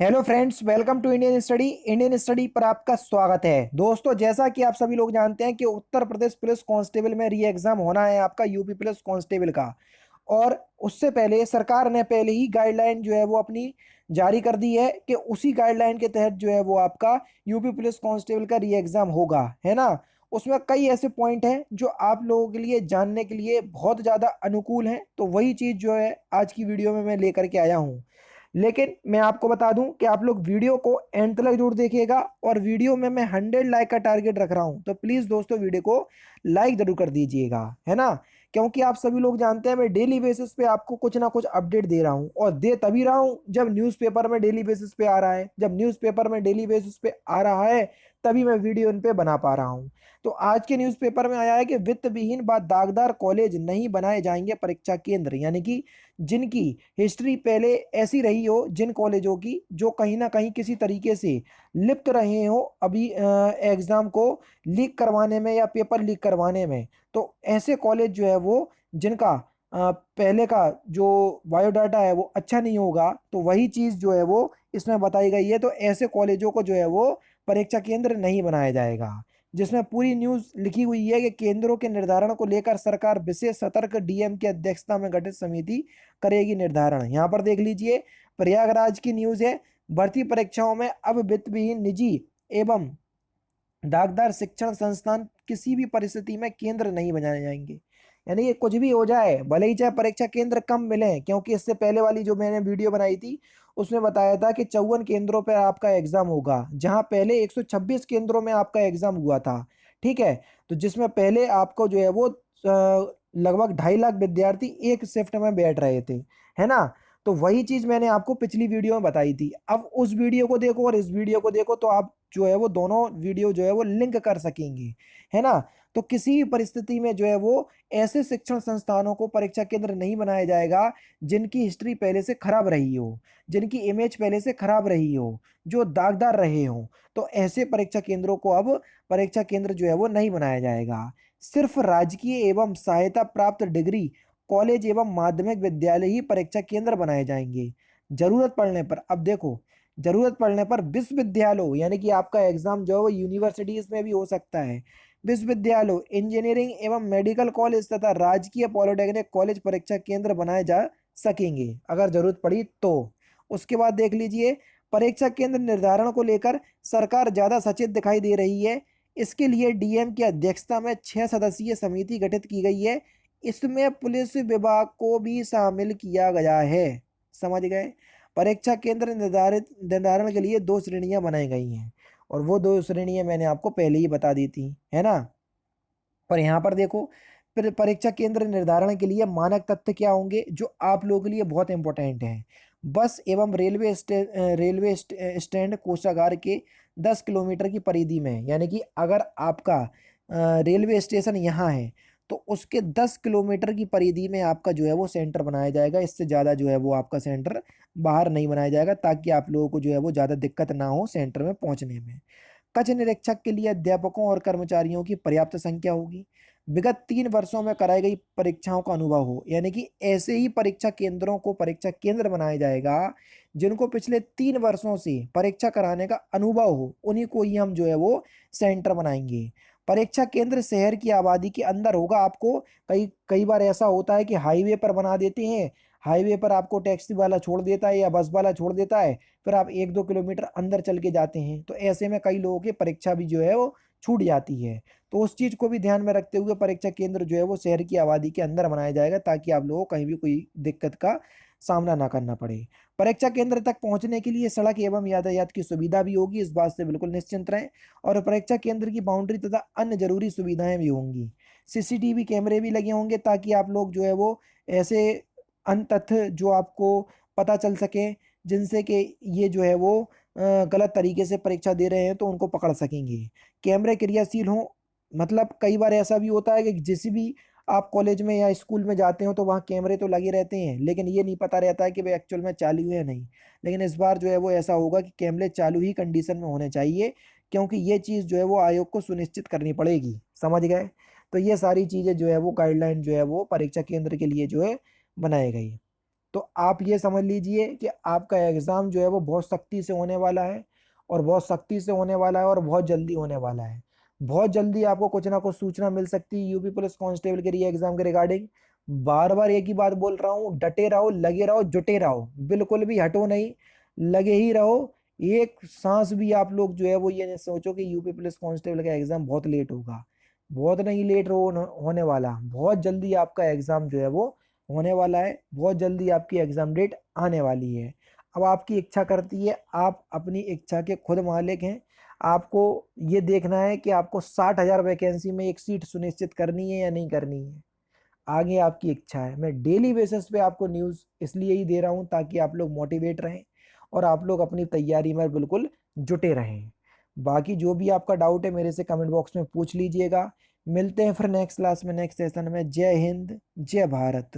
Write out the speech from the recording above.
Hello friends, welcome to Indian Study पर आपका स्वागत है। दोस्तों, जैसा कि आप सभी लोग जानते हैं कि उत्तर प्रदेश पुलिस कांस्टेबल में री एग्जाम होना है आपका यूपी पुलिस कांस्टेबल का। और उससे पहले सरकार ने पहले ही गाइडलाइन जो है वो अपनी जारी कर दी है कि उसी गाइडलाइन के तहत जो है वो आपका यूपी पुलिस कांस्टेबल का री एग्जाम होगा, है ना। उसमें कई ऐसे पॉइंट हैं जो आप लोगों के लिए जानने के लिए बहुत ज़्यादा अनुकूल हैं, तो वही चीज़ जो है आज की वीडियो में मैं लेकर के आया हूँ। लेकिन मैं आपको बता दूं कि आप लोग वीडियो को एंड तक जरूर देखिएगा, और वीडियो में मैं 100 लाइक का टारगेट रख रहा हूं, तो प्लीज़ दोस्तों वीडियो को लाइक जरूर कर दीजिएगा, है ना। क्योंकि आप सभी लोग जानते हैं मैं डेली बेसिस पे आपको कुछ ना कुछ अपडेट दे रहा हूं, और दे तभी रहा हूं जब न्यूज़पेपर में डेली बेसिस पे आ रहा है। जब न्यूज़पेपर में डेली बेसिस पे आ रहा है तभी मैं वीडियो इन पे बना पा रहा हूं। तो आज के न्यूज़पेपर में आया है कि वित्त विहीन व दागदार कॉलेज नहीं बनाए जाएंगे परीक्षा केंद्र, यानी कि जिनकी हिस्ट्री पहले ऐसी रही हो, जिन कॉलेजों की जो कहीं ना कहीं किसी तरीके से लिप्त रहे हो अभी एग्जाम को लीक करवाने में या पेपर लीक करवाने में, तो ऐसे कॉलेज जो है वो जिनका पहले का जो बायोडाटा है वो अच्छा नहीं होगा, तो वही चीज़ जो है वो इसमें बताई गई है। तो ऐसे कॉलेजों को जो है वो परीक्षा केंद्र नहीं बनाया जाएगा, जिसमें पूरी न्यूज़ लिखी हुई है कि केंद्रों के निर्धारण को लेकर सरकार विशेष सतर्क, डीएम की अध्यक्षता में गठित समिति करेगी निर्धारण। यहाँ पर देख लीजिए, प्रयागराज की न्यूज़ है। भर्ती परीक्षाओं में अब वित्त विहीन निजी एवं दागदार शिक्षण संस्थान किसी भी परिस्थिति में केंद्र नहीं बनाए जाएंगे। यानी ये कुछ भी हो जाए, भले ही चाहे परीक्षा केंद्र कम मिले, क्योंकि इससे पहले वाली जो मैंने वीडियो बनाई थी उसमें बताया था कि 54 केंद्रों पर आपका एग्जाम होगा, जहां पहले 126 केंद्रों में आपका एग्जाम हुआ था। ठीक है। तो जिसमें पहले आपको जो है वो लगभग 2.5 लाख विद्यार्थी एक शिफ्ट में बैठ रहे थे, है ना। तो वही चीज मैंने आपको पिछली वीडियो में बताई थी। अब उस वीडियो को देखो और इस वीडियो को देखो, तो आप जो है वो दोनों वीडियो जो है वो लिंक कर सकेंगे, है ना। तो किसी भी परिस्थिति में जो है वो ऐसे शिक्षण संस्थानों को परीक्षा केंद्र नहीं बनाया जाएगा जिनकी हिस्ट्री पहले से खराब रही हो, जिनकी इमेज पहले से खराब रही हो, जो दागदार रहे हो। तो ऐसे परीक्षा केंद्रों को अब परीक्षा केंद्र जो है वो नहीं बनाया जाएगा। सिर्फ राजकीय एवं सहायता प्राप्त डिग्री कॉलेज एवं माध्यमिक विद्यालय ही परीक्षा केंद्र बनाए जाएंगे। जरूरत पड़ने पर, अब देखो, जरूरत पड़ने पर विश्वविद्यालय, यानी कि आपका एग्जाम जो है वो यूनिवर्सिटीज में भी हो सकता है, विश्वविद्यालय, इंजीनियरिंग एवं मेडिकल कॉलेज तथा राजकीय पॉलिटेक्निक कॉलेज परीक्षा केंद्र बनाए जा सकेंगे अगर जरूरत पड़ी तो। उसके बाद देख लीजिए, परीक्षा केंद्र निर्धारण को लेकर सरकार ज्यादा सचेत दिखाई दे रही है। इसके लिए डीएम की अध्यक्षता में 6 सदस्यीय समिति गठित की गई है। इसमें पुलिस विभाग को भी शामिल किया गया है। समझ गए। परीक्षा केंद्र निर्धारण के लिए 2 श्रेणियां बनाई गई हैं, और वो 2 श्रेणियां मैंने आपको पहले ही बता दी थी, है ना। और यहाँ पर देखो, फिर परीक्षा केंद्र निर्धारण के लिए मानक तथ्य क्या होंगे जो आप लोगों के लिए बहुत इंपॉर्टेंट हैं। बस एवं रेलवे स्टैंड कोषागार के 10 किलोमीटर की परिधि में, यानी कि अगर आपका रेलवे स्टेशन यहाँ है तो उसके 10 किलोमीटर की परिधि में आपका जो है वो सेंटर बनाया जाएगा। इससे ज़्यादा जो है वो आपका सेंटर बाहर नहीं बनाया जाएगा, ताकि आप लोगों को जो है वो ज़्यादा दिक्कत ना हो सेंटर में पहुंचने में। कक्ष निरीक्षक के लिए अध्यापकों और कर्मचारियों की पर्याप्त संख्या होगी। विगत 3 वर्षों में कराई गई परीक्षाओं का अनुभव हो, यानी कि ऐसे ही परीक्षा केंद्रों को परीक्षा केंद्र बनाया जाएगा जिनको पिछले 3 वर्षों से परीक्षा कराने का अनुभव हो, उन्हीं को ही हम जो है वो सेंटर बनाएंगे। परीक्षा केंद्र शहर की आबादी के अंदर होगा। आपको कई कई बार ऐसा होता है कि हाईवे पर बना देते हैं, हाईवे पर आपको टैक्सी वाला छोड़ देता है या बस वाला छोड़ देता है, फिर आप 1-2 किलोमीटर अंदर चल के जाते हैं, तो ऐसे में कई लोगों की परीक्षा भी जो है वो छूट जाती है। तो उस चीज़ को भी ध्यान में रखते हुए परीक्षा केंद्र जो है वो शहर की आबादी के अंदर बनाया जाएगा, ताकि आप लोगों को कहीं भी कोई दिक्कत का सामना ना करना पड़े। परीक्षा केंद्र तक पहुंचने के लिए सड़क एवं यातायात की सुविधा भी होगी, इस बात से बिल्कुल निश्चिंत रहें। और परीक्षा केंद्र की बाउंड्री तथा अन्य जरूरी सुविधाएं भी होंगी। सीसीटीवी कैमरे भी लगे होंगे, ताकि आप लोग जो है वो ऐसे अन्य तथ्य जो आपको पता चल सके, जिनसे कि ये जो है वो गलत तरीके से परीक्षा दे रहे हैं, तो उनको पकड़ सकेंगे। कैमरे क्रियाशील हों, मतलब कई बार ऐसा भी होता है कि जिस भी आप कॉलेज में या स्कूल में जाते हो तो वहाँ कैमरे तो लगे रहते हैं, लेकिन ये नहीं पता रहता है कि वे एक्चुअल में चालू है या नहीं। लेकिन इस बार जो है वो ऐसा होगा कि कैमरे चालू ही कंडीशन में होने चाहिए, क्योंकि ये चीज़ जो है वो आयोग को सुनिश्चित करनी पड़ेगी। समझ गए। तो ये सारी चीज़ें जो है वो गाइडलाइन जो है वो परीक्षा केंद्र के लिए जो है बनाई गई। तो आप ये समझ लीजिए कि आपका एग्ज़ाम जो है वो बहुत सख्ती से होने वाला है, और बहुत सख्ती से होने वाला है, और बहुत जल्दी होने वाला है। बहुत जल्दी आपको कुछ ना कुछ सूचना मिल सकती है यूपी पुलिस कांस्टेबल के री एग्ज़ाम के रिगार्डिंग। बार बार एक ही बात बोल रहा हूँ, डटे रहो, लगे रहो, जुटे रहो, बिल्कुल भी हटो नहीं, लगे ही रहो। एक सांस भी आप लोग जो है वो ये नहीं सोचो कि यूपी पुलिस कांस्टेबल का एग्ज़ाम बहुत लेट होगा। बहुत नहीं लेट होने वाला, बहुत जल्दी आपका एग्ज़ाम जो है वो होने वाला है, बहुत जल्दी आपकी एग्ज़ाम डेट आने वाली है। अब आपकी इच्छा करती है, आप अपनी इच्छा के खुद मालिक हैं। आपको ये देखना है कि आपको 60,000 वैकेंसी में एक सीट सुनिश्चित करनी है या नहीं करनी है। आगे आपकी इच्छा है। मैं डेली बेसिस पे आपको न्यूज़ इसलिए ही दे रहा हूँ ताकि आप लोग मोटिवेट रहें और आप लोग अपनी तैयारी में बिल्कुल जुटे रहें। बाकी जो भी आपका डाउट है मेरे से कमेंट बॉक्स में पूछ लीजिएगा। मिलते हैं फिर नेक्स्ट क्लास में, नेक्स्ट सेशन में। जय हिंद, जय भारत।